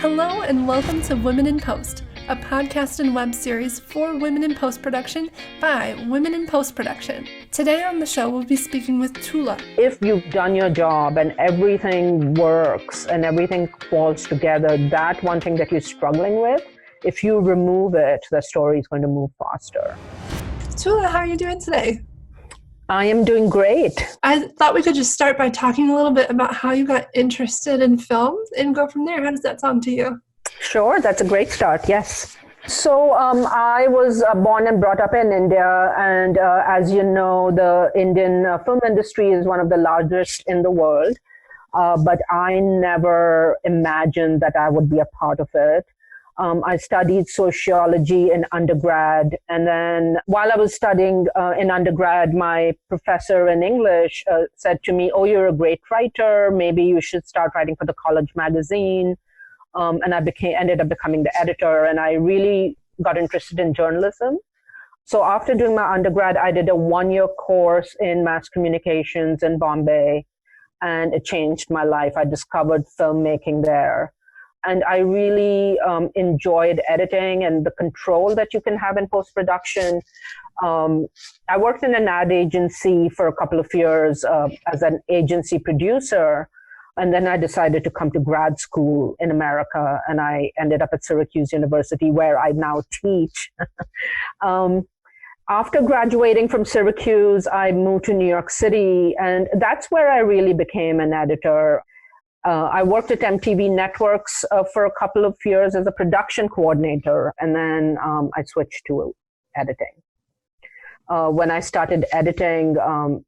Hello and welcome to Women in Post, a podcast and web series for women in post-production by Women in Post-Production. Today on the show, we'll be speaking with Tula. If you've done your job and everything works and everything falls together, that one thing that you're struggling with, if you remove it, the story is going to move faster. Tula, how are you doing today? I am doing great. I thought we could just start by talking a little bit about how you got interested in film and go from there. How does that sound to you? Sure, that's a great start, yes. So I was born and brought up in India, and as you know, the Indian film industry is one of the largest in the world, but I never imagined that I would be a part of it. I studied sociology in undergrad, and then while I was studying in undergrad, my professor in English said to me, "Oh, you're a great writer. Maybe you should start writing for the college magazine." And I ended up becoming the editor, and I really got interested in journalism. So after doing my undergrad, I did a one-year course in mass communications in Bombay, and it changed my life. I discovered filmmaking there. And I really enjoyed editing and the control that you can have in post-production. I worked in an ad agency for a couple of years as an agency producer. And then I decided to come to grad school in America. And I ended up at Syracuse University, where I now teach. After graduating from Syracuse, I moved to New York City. And that's where I really became an editor. I worked at MTV Networks for a couple of years as a production coordinator, and then I switched to editing. When I started editing,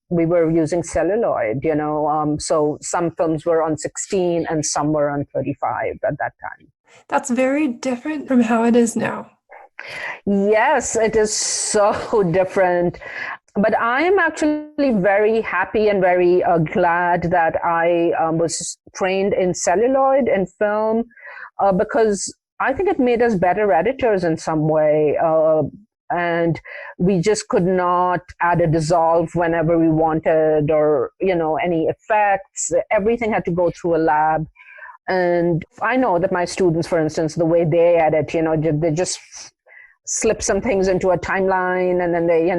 we were using celluloid, so some films were on 16 and some were on 35 at that time. That's very different from how it is now. Yes, it is so different. But I am actually very happy and very glad that I was trained in celluloid and film because I think it made us better editors in some way. And we just could not add a dissolve whenever we wanted or, any effects. Everything had to go through a lab. And I know that my students, for instance, the way they edit, they just slip some things into a timeline and then they,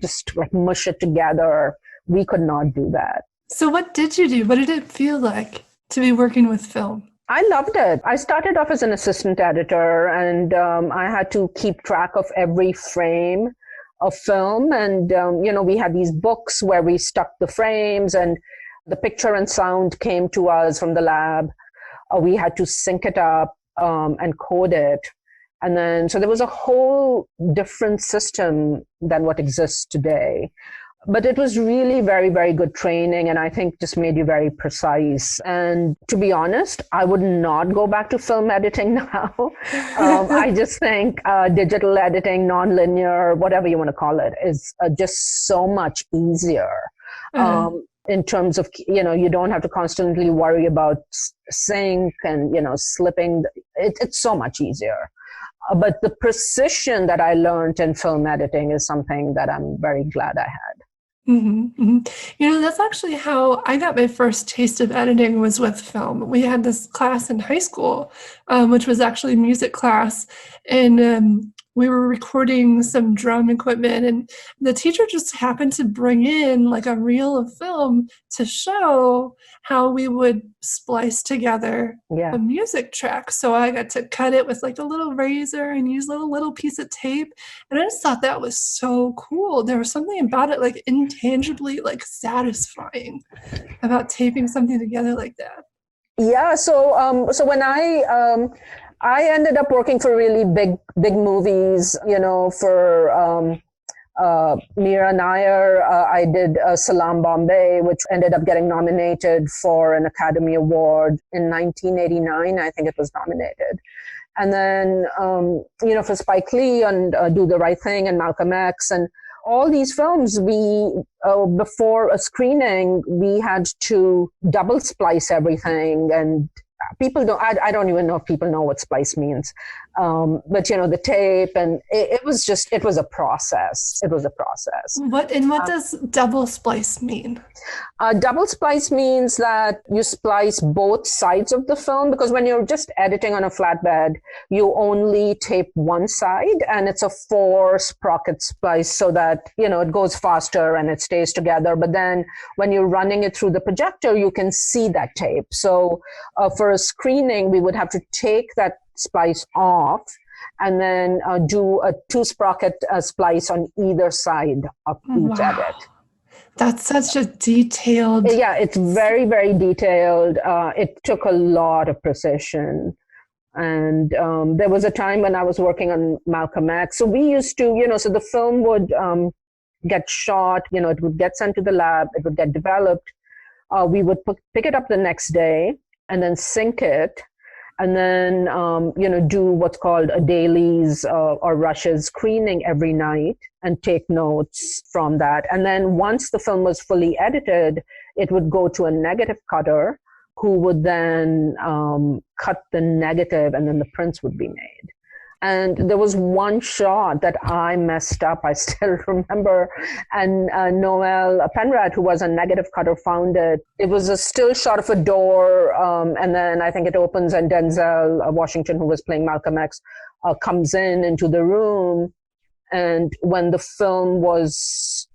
just like mush it together. We could not do that. So what did you do? What did it feel like to be working with film? I loved it. I started off as an assistant editor and I had to keep track of every frame of film. And, we had these books where we stuck the frames and the picture and sound came to us from the lab. We had to sync it up and code it. And then, so there was a whole different system than what exists today. But it was really very, very good training. And I think just made you very precise. And to be honest, I would not go back to film editing now. I just think digital editing, nonlinear, whatever you want to call it, is just so much easier. In terms of, you don't have to constantly worry about sync and, slipping. It's so much easier. But the precision that I learned in film editing is something that I'm very glad I had. Mm-hmm, mm-hmm. That's actually how I got my first taste of editing was with film. We had this class in high school, which was actually music class. And we were recording some drum equipment and the teacher just happened to bring in like a reel of film to show how we would splice together a music track. So I got to cut it with like a little razor and use a little piece of tape. And I just thought that was so cool. There was something about it like intangibly like satisfying about taping something together like that. Yeah. So when I ended up working for really big movies, for Mira, Nair. I did Salaam, Bombay, which ended up getting nominated for an Academy Award in 1989. I think it was nominated. And then, for Spike Lee and Do the Right Thing and Malcolm X and all these films, before a screening, we had to double splice everything and people don't, I don't even know if people know what splice means. But, you know, the tape, and it was a process. It was a process. What does double splice mean? Double splice means that you splice both sides of the film, because when you're just editing on a flatbed, you only tape one side, and it's a 4-sprocket splice so that, you know, it goes faster and it stays together. But then when you're running it through the projector, you can see that tape. So for a screening, we would have to take that splice off and then do a 2-sprocket splice on either side of each edit. That's such a detailed... Yeah, it's very, very detailed. It took a lot of precision. And there was a time when I was working on Malcolm X. So we used to, you know, so the film would get shot, you know, it would get sent to the lab, it would get developed. We would pick it up the next day and then sync it, and then, you know, do what's called a dailies or rushes screening every night and take notes from that. And then once the film was fully edited, it would go to a negative cutter who would then cut the negative, and then the prints would be made. And there was one shot that I messed up, I still remember, and Noel Penrad, who was a negative cutter, found it. It was a still shot of a door, and then I think it opens and Denzel Washington, who was playing Malcolm X, comes into the room. And when the film was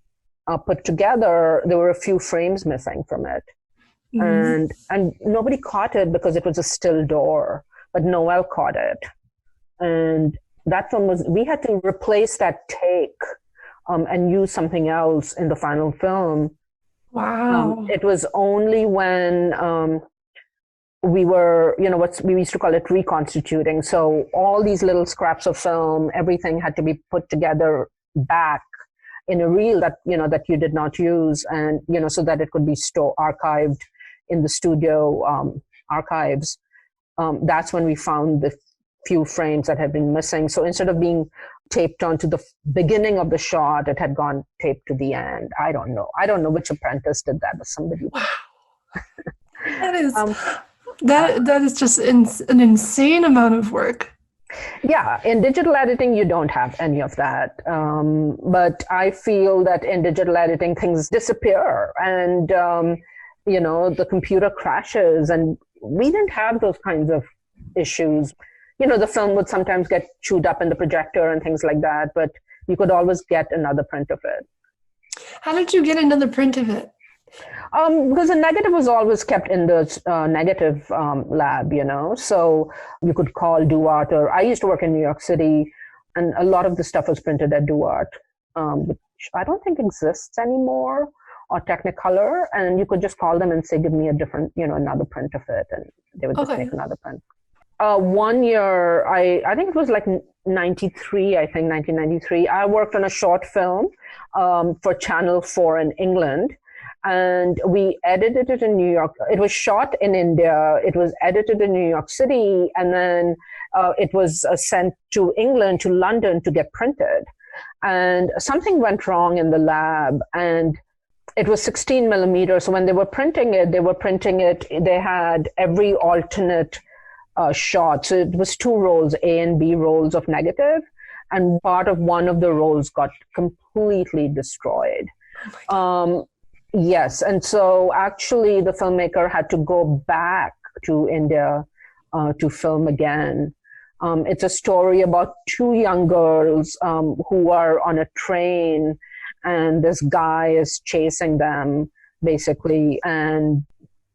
put together, there were a few frames missing from it. Mm-hmm. And nobody caught it because it was a still door, but Noel caught it. And that film we had to replace that take and use something else in the final film. Wow. It was only when we were, you know, we used to call it reconstituting. So all these little scraps of film, everything had to be put together back in a reel that, you know, that you did not use, and, you know, so that it could be archived in the studio archives. That's when we found the few frames that had been missing. So instead of being taped onto the beginning of the shot, it had gone taped to the end. I don't know which apprentice did that, but somebody. Wow. That is just an insane amount of work. Yeah, in digital editing, you don't have any of that. But I feel that in digital editing, things disappear, and you know, the computer crashes, and we didn't have those kinds of issues. You know, the film would sometimes get chewed up in the projector and things like that, but you could always get another print of it. How did you get another print of it? Because the negative was always kept in the negative lab, you know, so you could call Duart, or I used to work in New York City, and a lot of the stuff was printed at Duart, which I don't think exists anymore, or Technicolor, and you could just call them and say, give me a different, you know, another print of it, and they would just make another print. 1 year, I think it was like 1993, I worked on a short film for Channel 4 in England, and we edited it in New York. It was shot in India, it was edited in New York City, and then it was sent to England, to London, to get printed. And something went wrong in the lab, and it was 16 millimeters. So when they were printing it, they had every alternate shot. So it was 2 rolls, A and B rolls of negative, and part of one of the rolls got completely destroyed. Yes, and so actually the filmmaker had to go back to India to film again. It's a story about 2 young girls who are on a train, and this guy is chasing them, basically, and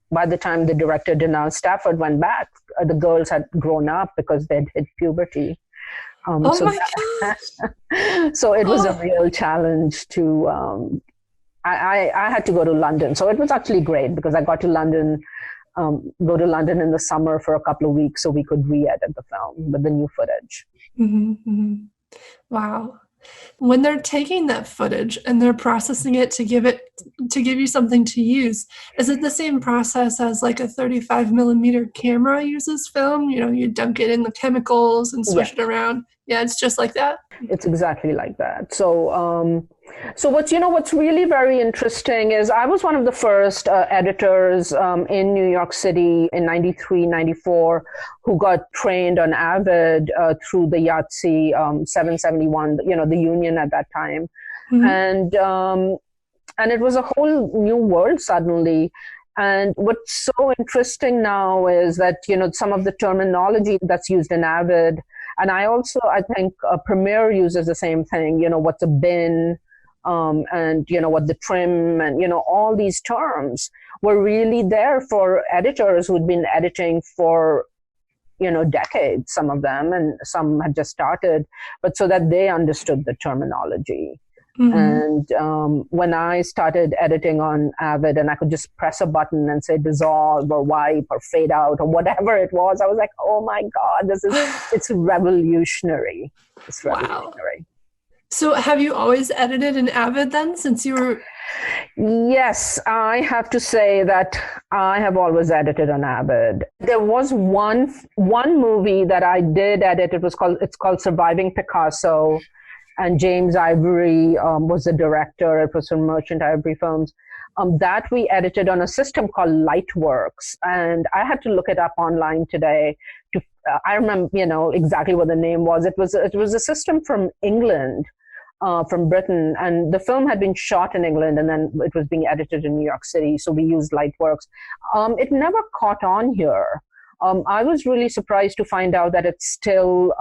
by the time the director, Denal Stafford, went back, the girls had grown up because they'd hit puberty. So it was a real challenge to, I had to go to London. So it was actually great because I got to London, go to London in the summer for a couple of weeks so we could re-edit the film with the new footage. Mm-hmm, mm-hmm. Wow. When they're taking that footage and they're processing it to give you something to use, is it the same process as like a 35 millimeter camera uses film? You know, you dunk it in the chemicals and swish it around. Yeah, it's just like that. It's exactly like that. So what's really very interesting is I was one of the first editors in New York City in 93, 94 who got trained on Avid through the IATSE 771, the union at that time. Mm-hmm. And it was a whole new world suddenly. And what's so interesting now is that, some of the terminology that's used in Avid, and I think Premiere uses the same thing, what's a bin, and, what the trim, and, all these terms were really there for editors who'd been editing for, decades, some of them, and some had just started, but so that they understood the terminology. Mm-hmm. And when I started editing on Avid and I could just press a button and say dissolve or wipe or fade out or whatever it was, I was like, oh my God, it's revolutionary. It's revolutionary. Wow. So have you always edited in Avid then since you were? Yes, I have to say that I have always edited on Avid. There was one movie that I did edit. It's called Surviving Picasso. And James Ivory was the director. It was from Murch and Ivory Films. That we edited on a system called Lightworks. And I had to look it up online today. I remember, exactly what the name was. It was a system from England, from Britain. And the film had been shot in England, and then it was being edited in New York City. So we used Lightworks. It never caught on here. I was really surprised to find out that it's still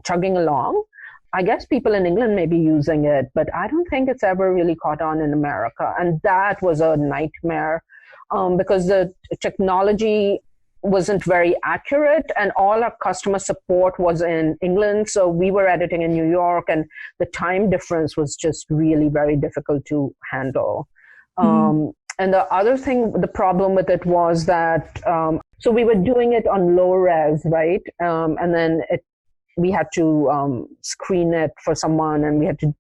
chugging along. I guess people in England may be using it, but I don't think it's ever really caught on in America. And that was a nightmare because the technology wasn't very accurate and all our customer support was in England. So we were editing in New York and the time difference was just really very difficult to handle. Mm-hmm. And the other thing, the problem with it was that, so we were doing it on low res, right? And then we had to screen it for someone and we had to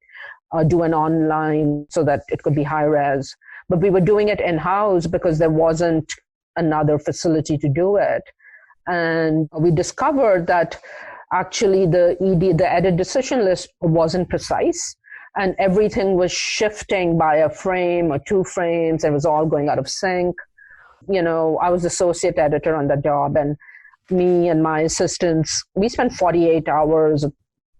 do an online so that it could be high res. But we were doing it in-house because there wasn't another facility to do it. And we discovered that actually the edit decision list wasn't precise and everything was shifting by a frame or 2 frames. It was all going out of sync. I was associate editor on the job, and me and my assistants, we spent 48 hours,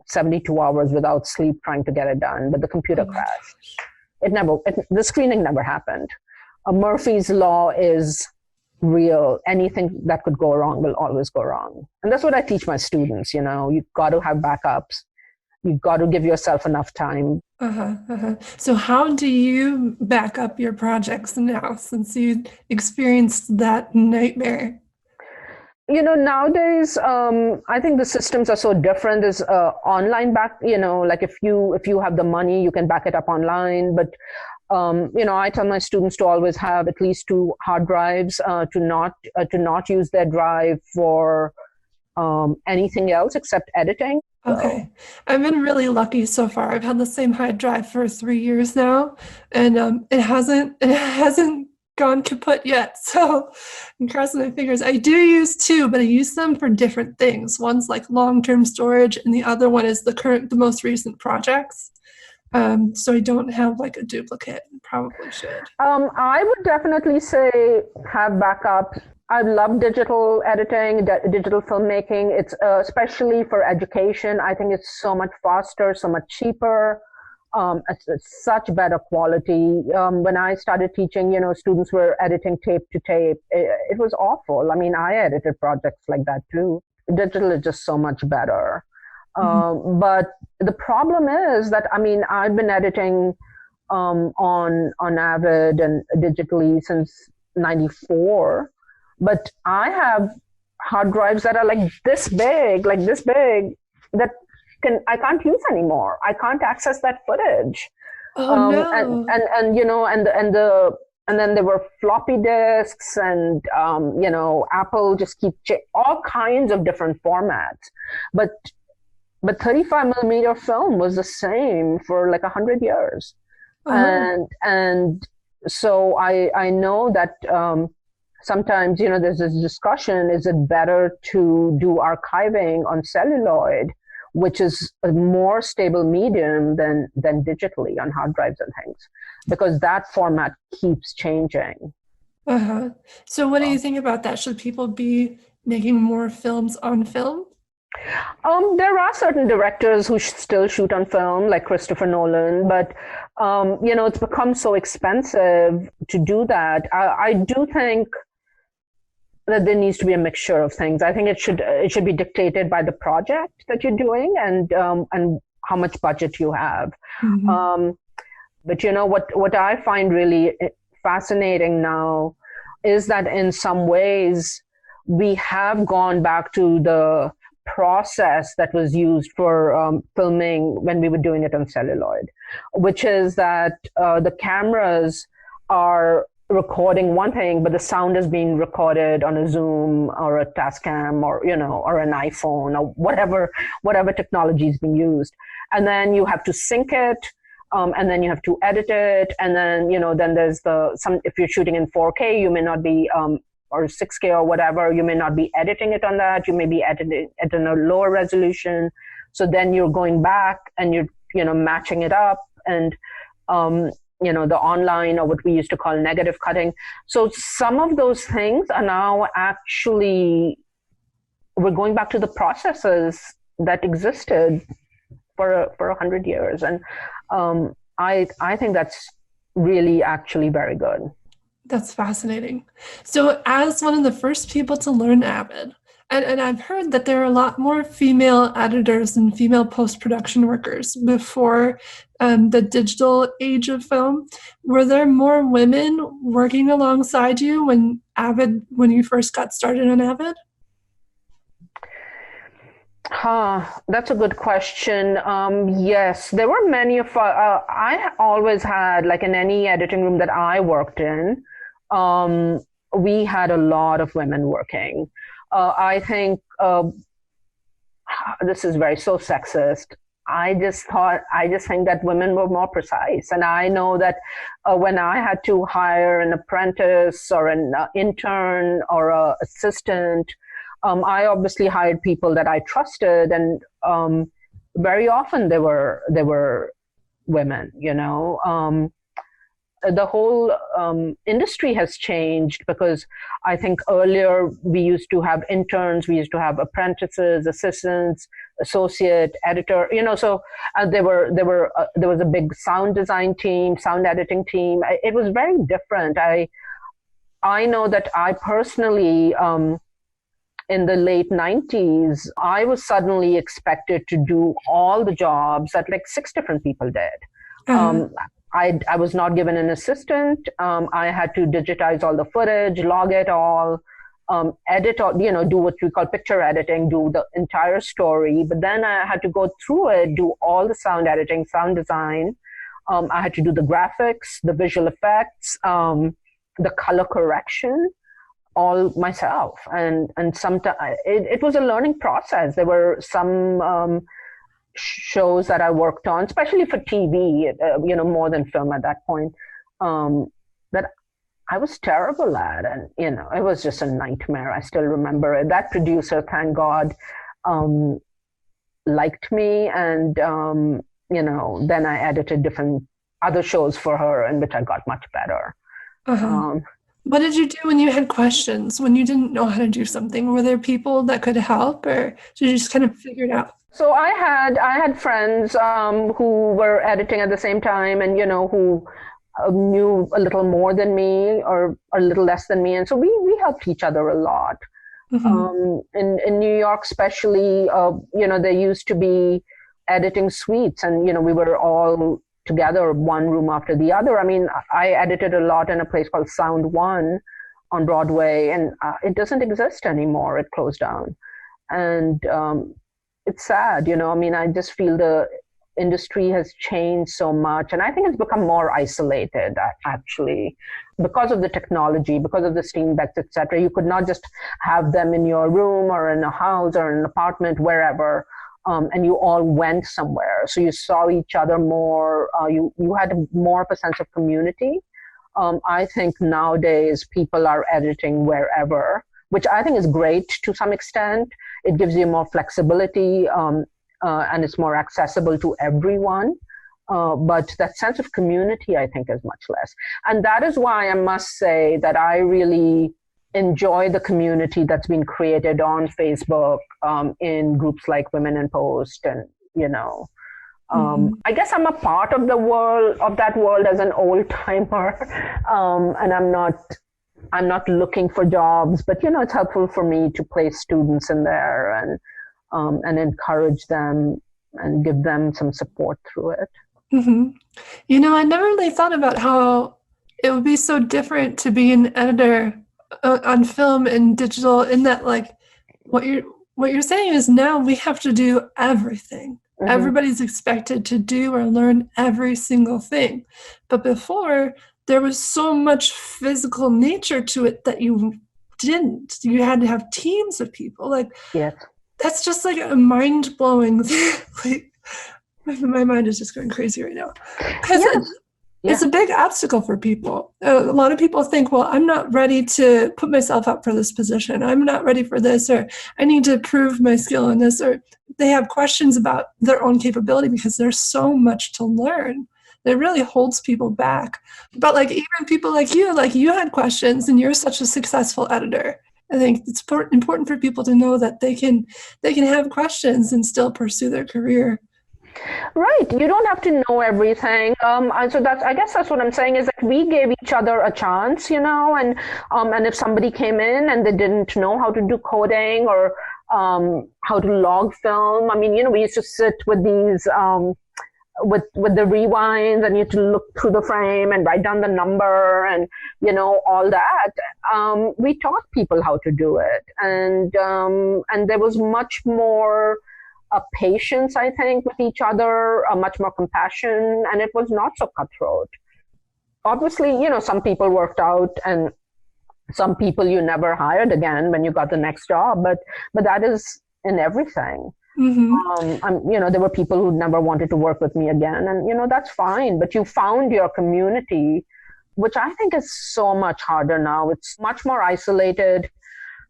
72 hours without sleep trying to get it done, but the computer crashed. The screening never happened. Murphy's Law is real. Anything that could go wrong will always go wrong. And that's what I teach my students, you've got to have backups. You've got to give yourself enough time. So how do you back up your projects now since you experienced that nightmare? Nowadays, I think the systems are so different. There's online back, like if you have the money, you can back it up online. But, I tell my students to always have at least 2 hard drives, to not use their drive for anything else except editing. Okay. I've been really lucky so far. I've had the same hard drive for 3 years now, and it hasn't gone kaput yet. So I'm crossing my fingers. I do use 2, but I use them for different things. One's like long-term storage and the other one is the most recent projects. So I don't have like a duplicate. Probably should. I would definitely say have backups. I love digital editing, digital filmmaking. It's especially for education. I think it's so much faster, so much cheaper. It's such better quality. When I started teaching, students were editing tape to tape. It was awful. I mean, I edited projects like that too. Digital is just so much better. Mm-hmm. But the problem is that, I've been editing on Avid and digitally since 94, but I have hard drives that are like this big, that I can't use anymore. I can't access that footage. Oh no! And then there were floppy disks, and Apple just keep all kinds of different formats. But 35 millimeter film was the same for like 100 years, and so I know that sometimes there's this discussion: is it better to do archiving on celluloid, which is a more stable medium than digitally on hard drives and things, because that format keeps changing. Uh-huh. So what do you think about that? Should people be making more films on film? There are certain directors who still shoot on film, like Christopher Nolan, but it's become so expensive to do that. I do think that there needs to be a mixture of things. I think it should be dictated by the project that you're doing and how much budget you have. Mm-hmm. But what I find really fascinating now is that in some ways we have gone back to the process that was used for filming when we were doing it on celluloid, which is that the cameras are recording one thing, but the sound is being recorded on a Zoom or a Tascam or an iPhone or whatever technology is being used, and then you have to sync it, and then you have to edit it, and then then there's if you're shooting in 4K, you may not be or 6K or whatever, you may not be editing it on that. You may be editing it in a lower resolution. So then you're going back and you're matching it up, and the online, or what we used to call negative cutting. So some of those things are now actually, we're going back to the processes that existed for 100 years. And I think that's really actually very good. That's fascinating. So as one of the first people to learn Avid, and I've heard that there are a lot more female editors and female post-production workers before the digital age of film. Were there more women working alongside you when you first got started on Avid? That's a good question. Yes, there were many of I always had, like in any editing room that I worked in, we had a lot of women working. I think this is so sexist. I just think that women were more precise. And I know that when I had to hire an apprentice or an intern or an assistant, I obviously hired people that I trusted, and very often they were women. The whole industry has changed, because I think earlier we used to have interns, we used to have apprentices, assistants, associate, editor. So there was a big sound design team, sound editing team. It was very different. I know that I personally, in the late 90s, I was suddenly expected to do all the jobs that like 6 different people did. Uh-huh. I was not given an assistant. I had to digitize all the footage, log it all, edit, or, do what we call picture editing, do the entire story. But then I had to go through it, do all the sound editing, sound design. I had to do the graphics, the visual effects, the color correction, all myself. And sometimes it was a learning process. There were some shows that I worked on, especially for TV, more than film at that point, that I was terrible at. And, it was just a nightmare. I still remember it. That producer, thank God, liked me. And, then I edited different other shows for her, in which I got much better. Uh-huh. What did you do when you had questions, when you didn't know how to do something? Were there people that could help, or did you just kind of figure it out? So I had friends who were editing at the same time, and who knew a little more than me or a little less than me, and so we helped each other a lot. Mm-hmm. In New York, especially, there used to be editing suites, and we were all together, one room after the other. I mean, I edited a lot in a place called Sound One on Broadway, and it doesn't exist anymore. It closed down, and it's sad, I mean, I just feel the industry has changed so much, and I think it's become more isolated, actually, because of the technology, because of the steam decks, etc. You could not just have them in your room or in a house or in an apartment, wherever, and you all went somewhere. So you saw each other more. You had more of a sense of community. I think nowadays people are editing wherever, which I think is great to some extent. It gives you more flexibility. and it's more accessible to everyone. But that sense of community, I think, is much less. And that is why I must say that I really enjoy the community that's been created on Facebook in groups like Women in Post, and I guess I'm a part of that world as an old timer, and I'm not looking for jobs, but it's helpful for me to place students in there and encourage them and give them some support through it. Mm-hmm. I never really thought about how it would be so different to be an editor on film and digital, in that, like, what you're saying is now we have to do everything. Mm-hmm. Everybody's expected to do or learn every single thing. But before, there was so much physical nature to it that you didn't. You had to have teams of people. Like, yes. That's just like a mind-blowing thing. Like, my mind is just going crazy right now. Because it's a big obstacle for people. A lot of people think, well, I'm not ready to put myself up for this position. I'm not ready for this, or I need to prove my skill in this, or they have questions about their own capability because there's so much to learn. It really holds people back. But like, even people like you had questions, and you're such a successful editor. I think it's important for people to know that they can have questions and still pursue their career. Right. You don't have to know everything. And so I guess that's what I'm saying, is that we gave each other a chance, and if somebody came in and they didn't know how to do coding or how to log film, we used to sit with these with the rewinds, and you had to look through the frame and write down the number and all that. We taught people how to do it, and there was much more patience, I think, with each other, much more compassion, and it was not so cutthroat. Obviously, some people worked out, and some people you never hired again when you got the next job, but that is in everything. Mm-hmm. There were people who never wanted to work with me again, and that's fine, but you found your community, which I think is so much harder now. It's much more isolated,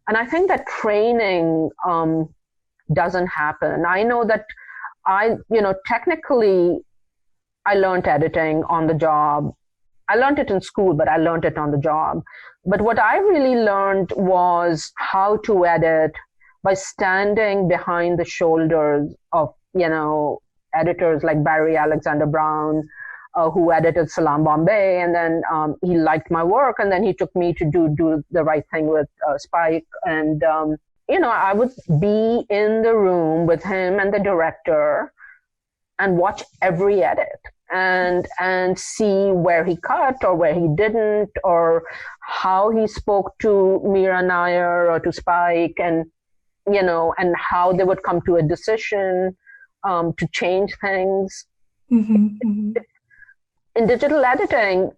and I think that training doesn't happen. I know that technically I learned editing on the job. I learned it in school, but I learned it on the job. But what I really learned was how to edit by standing behind the shoulders of, editors like Barry Alexander Brown, who edited Salaam, Bombay. And then he liked my work, and then he took me to do the right thing with Spike. And I would be in the room with him and the director and watch every edit and see where he cut or where he didn't, or how he spoke to Mira, Nair, or to Spike, and how they would come to a decision to change things. Mm-hmm, mm-hmm. In digital editing,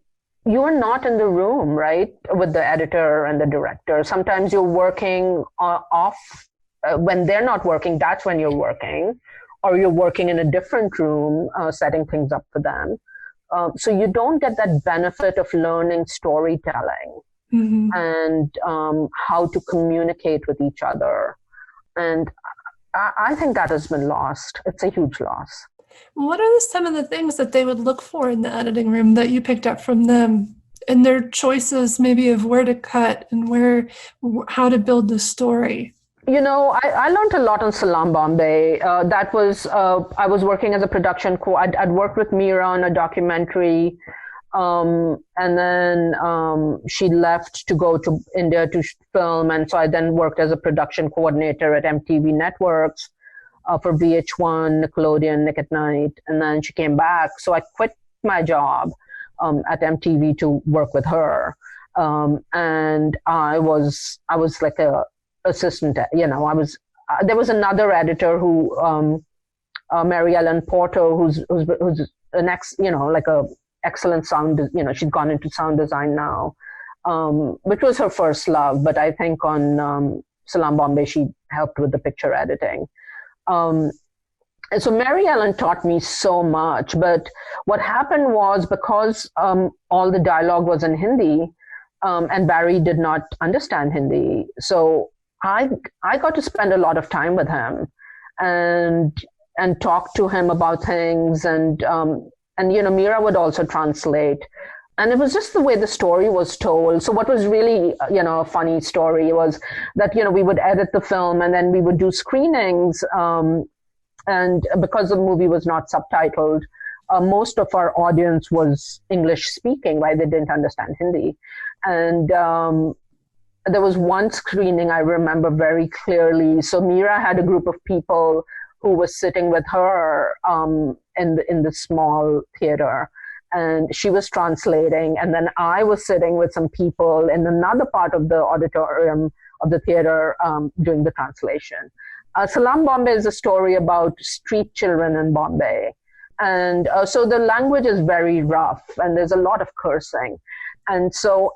you are not in the room, right, with the editor and the director. Sometimes you're working off when they're not working. That's when you're working, or you're working in a different room, setting things up for them. So you don't get that benefit of learning storytelling, mm-hmm. and how to communicate with each other. And I think that has been lost. It's a huge loss. What are some of the things that they would look for in the editing room that you picked up from them, and their choices maybe of where to cut and how to build the story? I learned a lot on Salaam, Bombay. That was, I was working as a production I'd worked with Mira on a documentary, and then she left to go to India to film, and so I then worked as a production coordinator at MTV Networks. For VH1, Nickelodeon, Nick at Night, and then she came back. So I quit my job at MTV to work with her, and I was like a assistant. There was another editor who, Mary Ellen Porto, who's an excellent sound. She's gone into sound design now, which was her first love. But I think on Salaam, Bombay, she helped with the picture editing. And so Mary Ellen taught me so much, but what happened was, because all the dialogue was in Hindi, and Barry did not understand Hindi, so I got to spend a lot of time with him, and and talk to him about things. And Mira would also translate. And it was just the way the story was told. So what was really, a funny story was that, we would edit the film and then we would do screenings. And because the movie was not subtitled, most of our audience was English speaking, right? They didn't understand Hindi. And there was one screening I remember very clearly. So Mira had a group of people who was sitting with her in the small theater. And she was translating, and then I was sitting with some people in another part of the auditorium of the theater doing the translation. Salaam, Bombay is a story about street children in Bombay. And so the language is very rough, and there's a lot of cursing. And so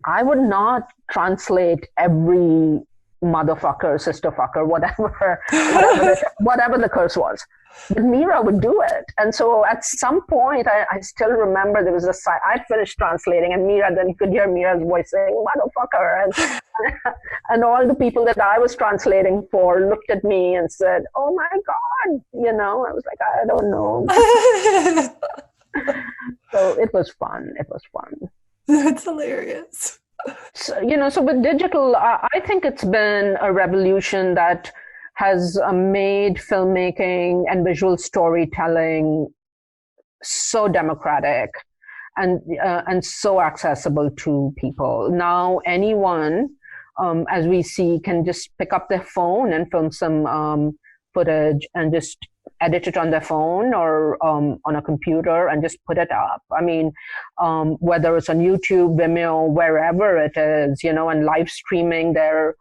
I would not translate every motherfucker, sister fucker, whatever the curse was. But Mira would do it. And so at some point, I still remember there was I finished translating, and Mira, then you could hear Mira's voice saying, motherfucker. And all the people that I was translating for looked at me and said, oh my God. I was like, I don't know. So it was fun. That's hilarious. So with digital, I think it's been a revolution that has made filmmaking and visual storytelling so democratic and so accessible to people. Now anyone, as we see, can just pick up their phone and film some footage and just edit it on their phone or on a computer and just put it up. I mean, whether it's on YouTube, Vimeo, wherever it is, and live streaming their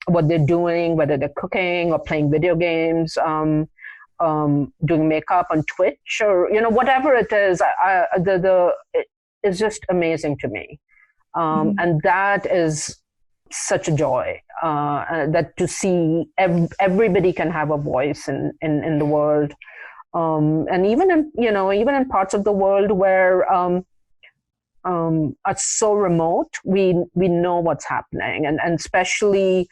what they're doing, whether they're cooking or playing video games, doing makeup on Twitch or, whatever it is, it's just amazing to me. And that is such a joy, that to see everybody can have a voice in the world. And even in parts of the world where are so remote, we know what's happening, and especially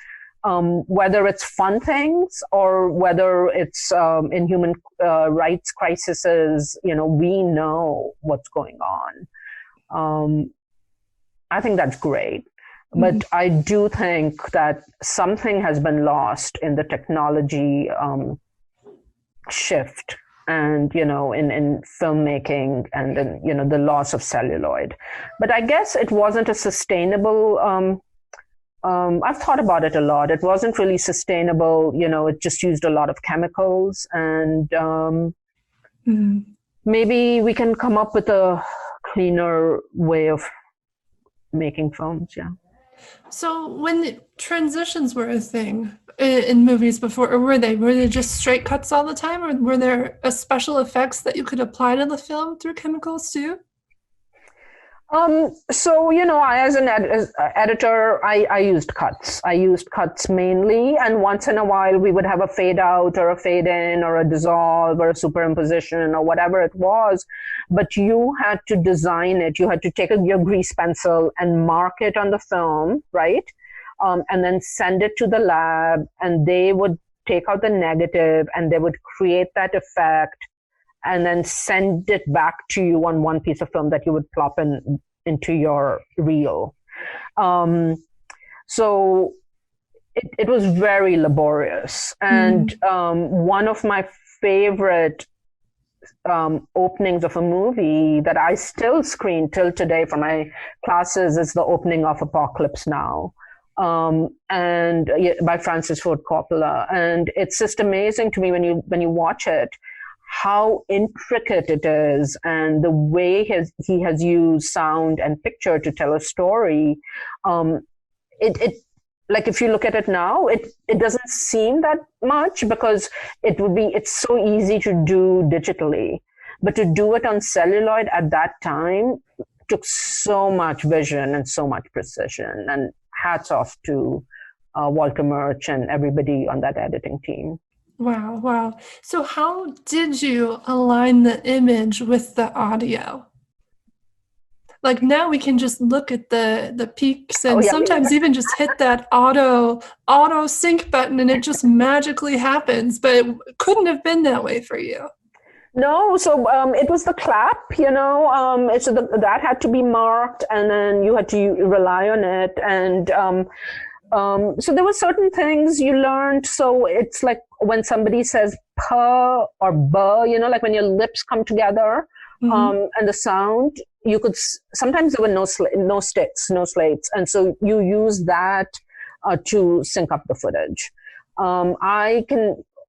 whether it's fun things or whether it's in human rights crises, we know what's going on. I think that's great. But I do think that something has been lost in the technology shift and, in filmmaking and in, the loss of celluloid. But I guess it wasn't a sustainable, I've thought about it a lot. It wasn't really sustainable, it just used a lot of chemicals, and maybe we can come up with a cleaner way of making films, yeah. So when transitions were a thing in movies before, or were they just straight cuts all the time, or were there special effects that you could apply to the film through chemicals too? So, as an editor, I used cuts. I used cuts mainly, and once in a while we would have a fade out or a fade in or a dissolve or a superimposition or whatever it was. But you had to design it. You had to take your grease pencil and mark it on the film, right? And then send it to the lab, and they would take out the negative and they would create that effect and then send it back to you on one piece of film that you would plop into your reel. So it was very laborious. And one of my favorite openings of a movie that I still screen till today for my classes is the opening of Apocalypse Now, and by Francis Ford Coppola. And it's just amazing to me when you watch it, how intricate it is, and the way he has used sound and picture to tell a story. It like, if you look at it now, it doesn't seem that much because it's so easy to do digitally, but to do it on celluloid at that time took so much vision and so much precision. And hats off to Walter Murch and everybody on that editing team. Wow. So how did you align the image with the audio? like now we can just look at the peaks and Oh, yeah. sometimes even just hit that auto sync button and it just magically happens, but it couldn't have been that way for you. No, so it was the clap, so that had to be marked, and then you had to rely on it. And so there were certain things you learned. So it's like when somebody says "p" or "b," like when your lips come together, and the sound, you could, sometimes there were no sticks, no slates. And so you use that to sync up the footage.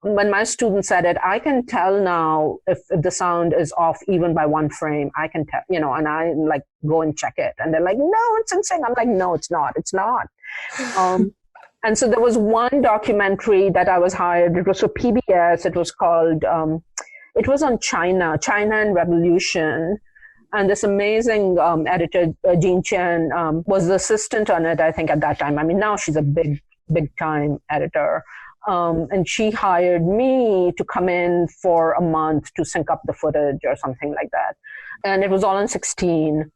When my student said it, I can tell now if the sound is off even by one frame. I can tell, and I like go and check it. And they're like, no, it's in sync. I'm like, no, it's not. It's not. And so there was one documentary that I was hired. It was for PBS. It was called, it was on China and Revolution. And this amazing editor, Jean Chen, was the assistant on it, I think, at that time. I mean, now she's a big time editor. And she hired me to come in for a month to sync up the footage or something like that. And it was all in 16.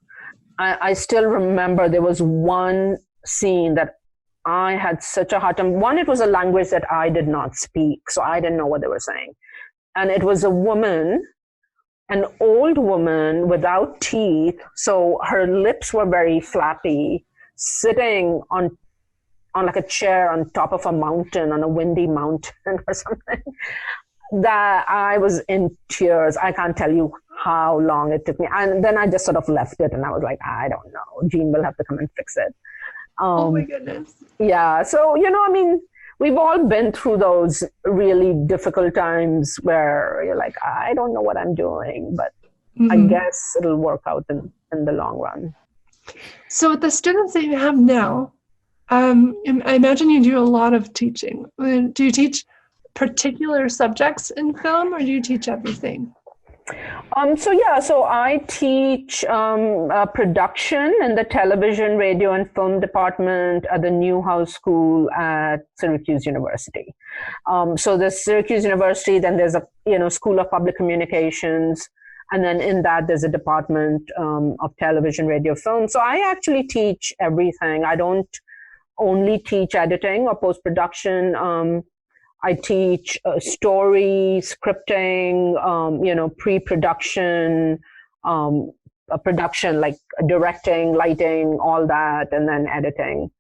I still remember there was one scene that I had such a hard time. One, it was a language that I did not speak, so I didn't know what they were saying. And it was a woman, an old woman without teeth, so her lips were very flappy, sitting on like a chair on top of a mountain, on a windy mountain or something, that I was in tears. I can't tell you how long it took me. And then I just sort of left it and I was like, I don't know, Jean will have to come and fix it. Oh my goodness. Yeah. So, I mean, we've all been through those really difficult times where you're like, I don't know what I'm doing, but I guess it'll work out in the long run. So with the students that you have now, I imagine you do a lot of teaching. Do you teach particular subjects in film, or do you teach everything? So I teach production in the television, radio, and film department at the Newhouse School at Syracuse University. So there's Syracuse University, then there's a School of Public Communications, and then in that there's a department of television, radio, film. So I actually teach everything. I don't only teach editing or post-production. I teach story, scripting, pre-production, production, like directing, lighting, all that, and then editing.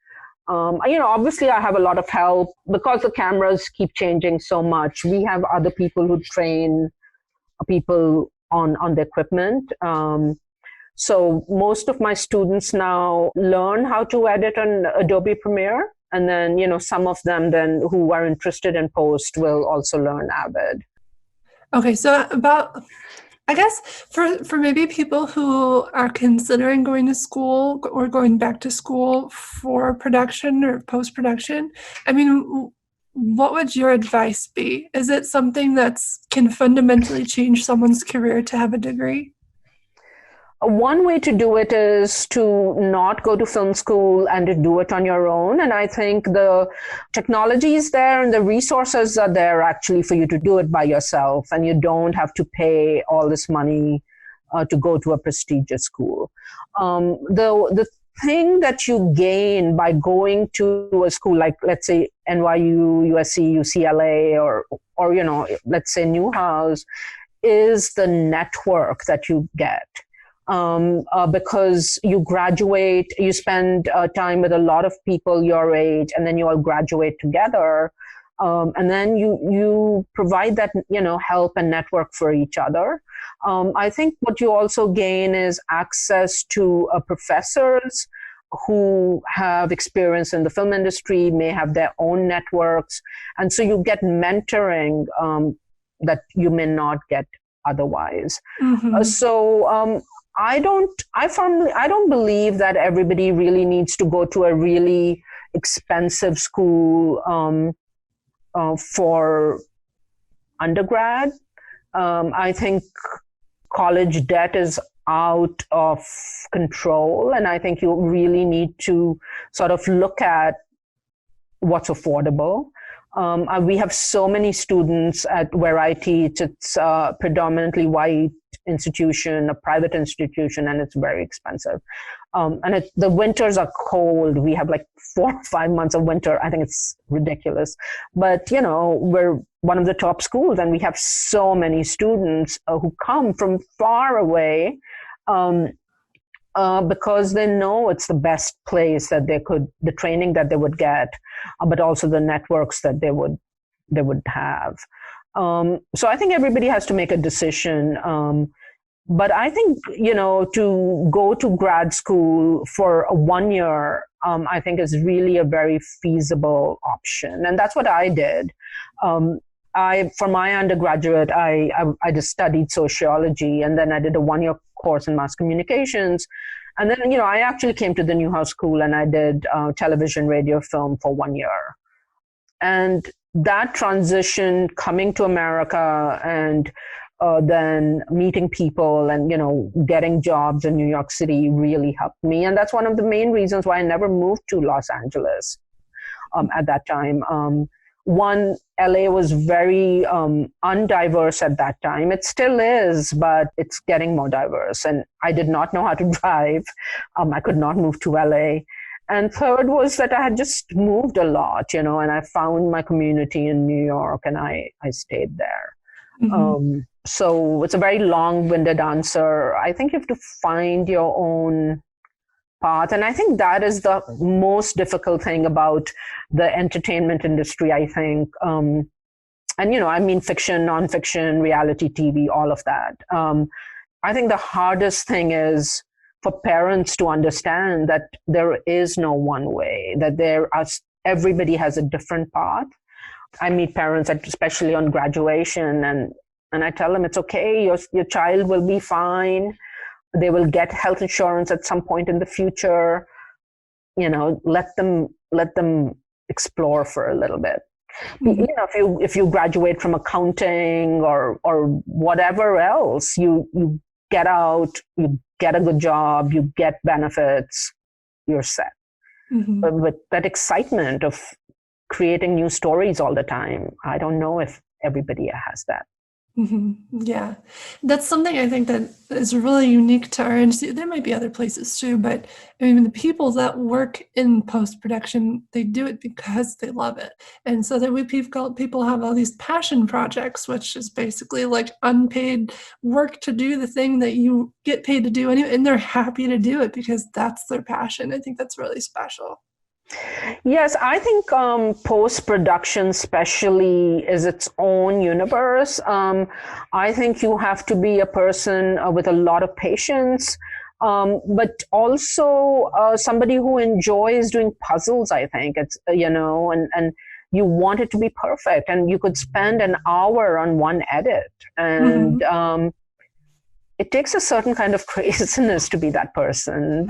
Obviously I have a lot of help because the cameras keep changing so much. We have other people who train people on the equipment. So most of my students now learn how to edit on Adobe Premiere. And then, some of them then who are interested in post will also learn Avid. Okay, so I guess for maybe people who are considering going to school or going back to school for production or post-production, I mean, what would your advice be? Is it something that can fundamentally change someone's career to have a degree? One way to do it is to not go to film school and to do it on your own. And I think the technology is there and the resources are there actually for you to do it by yourself. And you don't have to pay all this money to go to a prestigious school. The thing that you gain by going to a school like, let's say, NYU, USC, UCLA, or let's say Newhouse, is the network that you get. Because you graduate, you spend time with a lot of people your age, and then you all graduate together. And then you provide that, help and network for each other. I think what you also gain is access to professors who have experience in the film industry, may have their own networks. And so you get mentoring that you may not get otherwise. I don't believe that everybody really needs to go to a really expensive school for undergrad. I think college debt is out of control, and I think you really need to sort of look at what's affordable. We have so many students at where I teach. It's predominantly white institution, a private institution, and it's very expensive. And the winters are cold. We have like 4 or 5 months of winter. I think it's ridiculous. But, we're one of the top schools, and we have so many students who come from far away because they know it's the best place that the training that they would get, but also the networks that they would have. So I think everybody has to make a decision. But I think, to go to grad school for 1 year, I think is really a very feasible option. And that's what I did. For my undergraduate, I just studied sociology, and then I did a 1 year course in mass communications. And then, I actually came to the Newhouse school, and I did television, radio, film for 1 year. And that transition, coming to America and then meeting people and, getting jobs in New York City really helped me. And that's one of the main reasons why I never moved to Los Angeles at that time. One, LA was very undiverse at that time. It still is, but it's getting more diverse. And I did not know how to drive. I could not move to LA. And third was that I had just moved a lot, and I found my community in New York, and I stayed there. Mm-hmm. So it's a very long-winded answer. I think you have to find your own path. And I think that is the most difficult thing about the entertainment industry, I think. And, I mean fiction, nonfiction, reality TV, all of that. I think the hardest thing is for parents to understand that there is no one way, that everybody has a different path. I meet parents, especially on graduation, and I tell them it's okay, your child will be fine. They will get health insurance at some point in the future. Let them explore for a little bit. Mm-hmm. If you graduate from accounting or whatever else, you get out, you get a good job, you get benefits, you're set. Mm-hmm. But with that excitement of creating new stories all the time, I don't know if everybody has that. Mm-hmm. Yeah, that's something I think that is really unique to our industry. There might be other places too, but I mean, the people that work in post-production, they do it because they love it. And so that people have all these passion projects, which is basically like unpaid work to do the thing that you get paid to do anyway, and they're happy to do it because that's their passion. I think that's really special. Yes, I think post-production especially is its own universe. I think you have to be a person with a lot of patience, but also somebody who enjoys doing puzzles, I think. It's, and you want it to be perfect. And you could spend an hour on one edit. And it takes a certain kind of craziness to be that person.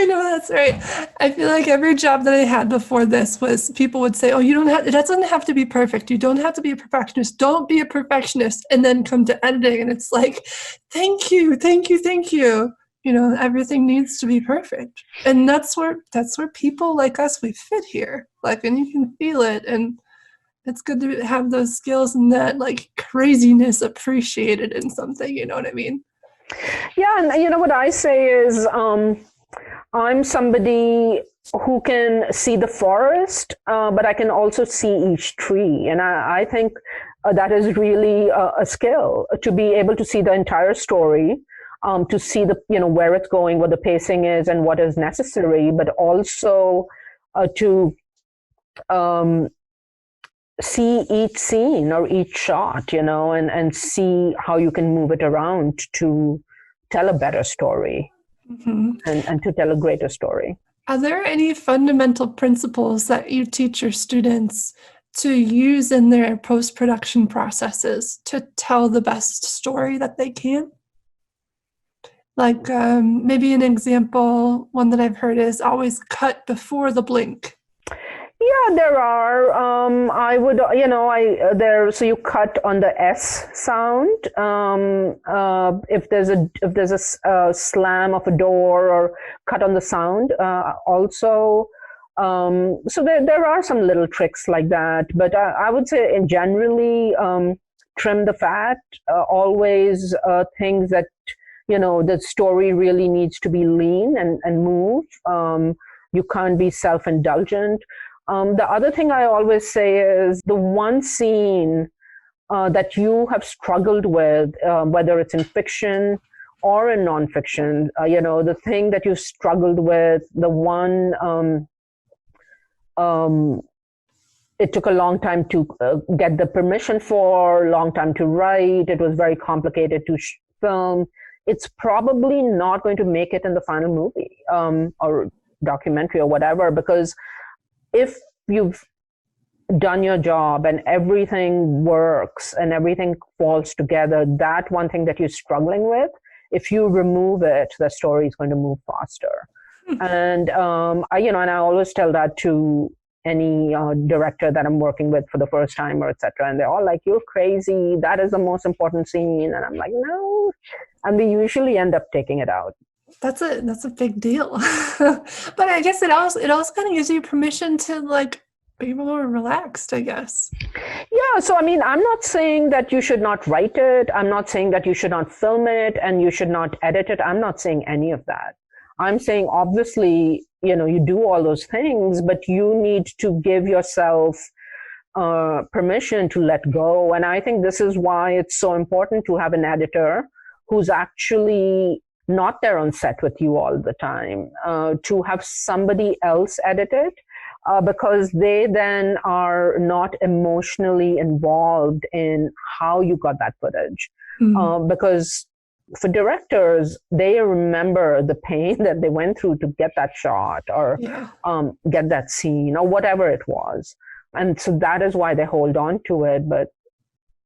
That's right. I feel like every job that I had before this was people would say, it doesn't have to be perfect. You don't have to be a perfectionist. Don't be a perfectionist. And then come to editing and it's like, thank you. Everything needs to be perfect. And that's where people like us, we fit here. Like, and you can feel it. And it's good to have those skills and that like craziness appreciated in something, you know what I mean? Yeah. And what I say is, I'm somebody who can see the forest, but I can also see each tree. And I think that is really a skill, to be able to see the entire story, to see where it's going, what the pacing is and what is necessary, but also to see each scene or each shot, and see how you can move it around to tell a better story. Mm-hmm. And to tell a greater story. Are there any fundamental principles that you teach your students to use in their post-production processes to tell the best story that they can? Like maybe an example, one that I've heard is always cut before the blink. Yeah, there are. So you cut on the S sound. If there's a slam of a door, or cut on the sound. Also, So there are some little tricks like that, but I would say in generally trim the fat, always things that, the story really needs to be lean and move. You can't be self-indulgent. The other thing I always say is the one scene that you have struggled with, whether it's in fiction or in nonfiction, the thing that you struggled with, the one it took a long time to get the permission for, long time to write. It was very complicated to film. It's probably not going to make it in the final movie or documentary or whatever, because if you've done your job and everything works and everything falls together, that one thing that you're struggling with, if you remove it, the story is going to move faster. And I always tell that to any director that I'm working with for the first time or etc. And they're all like, "You're crazy. That is the most important scene." And I'm like, "No," and we usually end up taking it out. That's a big deal. But I guess it also kind of gives you permission to be more relaxed, I guess. Yeah. So, I mean, I'm not saying that you should not write it. I'm not saying that you should not film it and you should not edit it. I'm not saying any of that. I'm saying, obviously, you do all those things, but you need to give yourself permission to let go. And I think this is why it's so important to have an editor who's actually not there on set with you all the time, to have somebody else edit it, because they then are not emotionally involved in how you got that footage. Mm-hmm. Because for directors, they remember the pain that they went through to get that shot or get that scene or whatever it was. And so that is why they hold on to it, but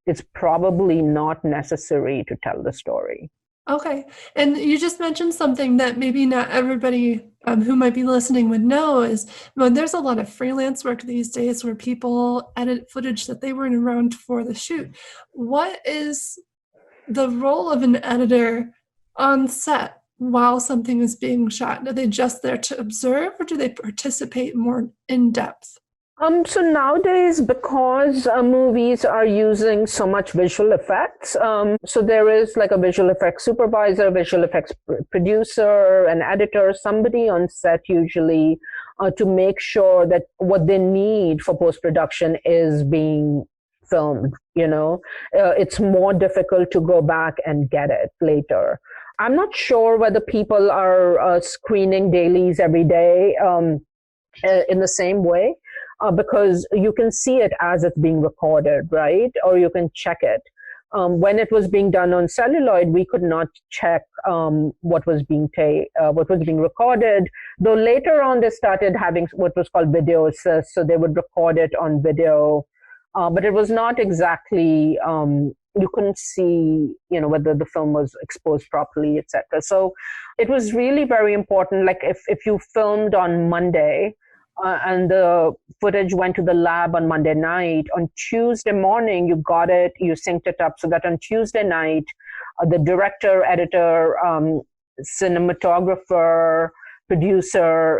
it's probably not necessary to tell the story. Okay. And you just mentioned something that maybe not everybody who might be listening would know is, there's a lot of freelance work these days where people edit footage that they weren't around for the shoot. What is the role of an editor on set while something is being shot? Are they just there to observe, or do they participate more in depth? So nowadays, because movies are using so much visual effects, so there is like a visual effects supervisor, visual effects producer, an editor, somebody on set usually to make sure that what they need for post-production is being filmed. It's more difficult to go back and get it later. I'm not sure whether people are screening dailies every day in the same way, because you can see it as it's being recorded, right? Or you can check it. When it was being done on celluloid, we could not check what was being recorded. Though later on, they started having what was called video assist, so they would record it on video. But it was not exactly, you couldn't see, whether the film was exposed properly, etc. So it was really very important. Like if you filmed on Monday and the footage went to the lab on Monday night, on Tuesday morning, you got it, you synced it up so that on Tuesday night, the director, editor, cinematographer, producer,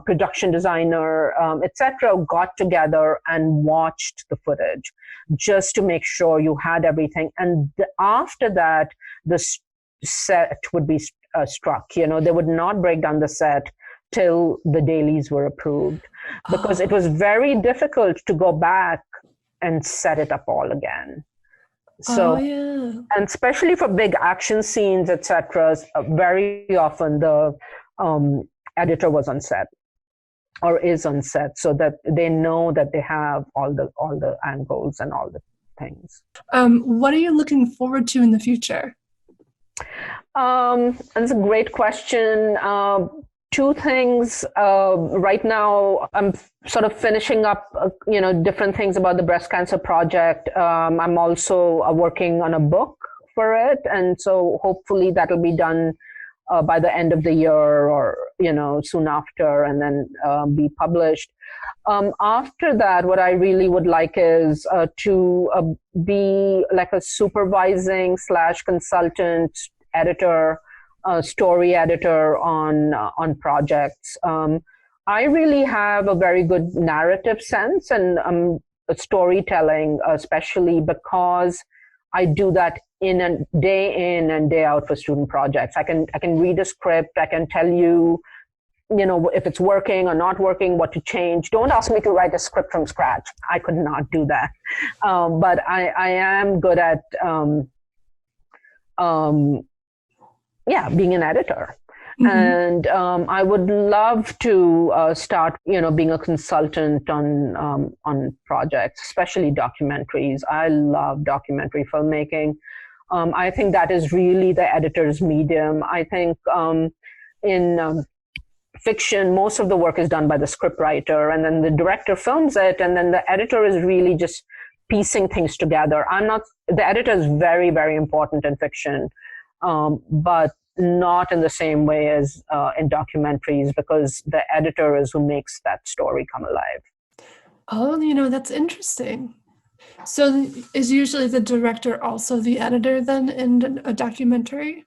production designer, etc., got together and watched the footage just to make sure you had everything. And after that, the set would be struck. They would not break down the set till the dailies were approved, because it was very difficult to go back and set it up all again. So, and especially for big action scenes, etc., very often the editor was on set or is on set, so that they know that they have all the angles and all the things. What are you looking forward to in the future? That's a great question. Two things. Right now, I'm sort of finishing up, different things about the breast cancer project. I'm also working on a book for it, and so hopefully that'll be done by the end of the year, or soon after, and then be published. After that, what I really would like is to be like a supervising / consultant editor, story editor on projects. I really have a very good narrative sense and storytelling, especially because I do that in and day out for student projects. I can read a script. I can tell you, if it's working or not working, what to change. Don't ask me to write a script from scratch. I could not do that. But I am good at, being an editor. Mm-hmm. And I would love to start, being a consultant on projects, especially documentaries. I love documentary filmmaking. I think that is really the editor's medium. I think in fiction, most of the work is done by the scriptwriter, and then the director films it, and then the editor is really just piecing things together. The editor is very, very important in fiction, but not in the same way as in documentaries, because the editor is who makes that story come alive. Oh, that's interesting. So is usually the director also the editor then in a documentary?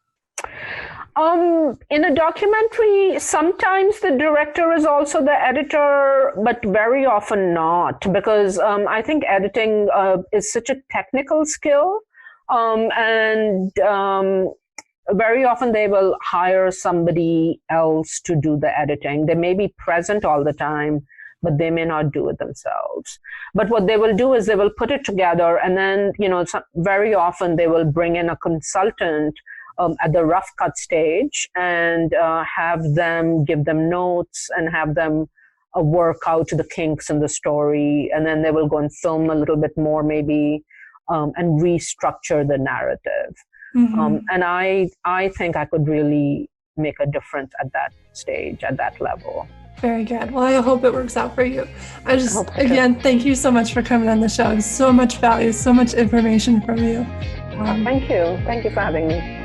In a documentary, sometimes the director is also the editor, but very often not, because I think editing is such a technical skill, and very often they will hire somebody else to do the editing. They may be present all the time, but they may not do it themselves. But what they will do is they will put it together, and then, very often they will bring in a consultant at the rough cut stage and have them give them notes and have them work out the kinks in the story. And then they will go and film a little bit more maybe and restructure the narrative. Mm-hmm. And I think I could really make a difference at that stage, at that level. Very good. Well, I hope it works out for you. Again, thank you so much for coming on the show. So much value, so much information from you. Thank you. Thank you for having me.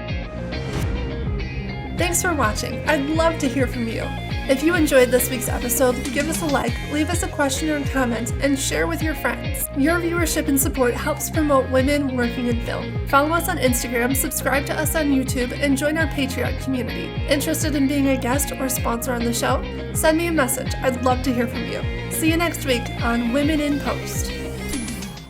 Thanks for watching. I'd love to hear from you. If you enjoyed this week's episode, give us a like, leave us a question or comment, and share with your friends. Your viewership and support helps promote women working in film. Follow us on Instagram, subscribe to us on YouTube, and join our Patreon community. Interested in being a guest or sponsor on the show? Send me a message. I'd love to hear from you. See you next week on Women in Post.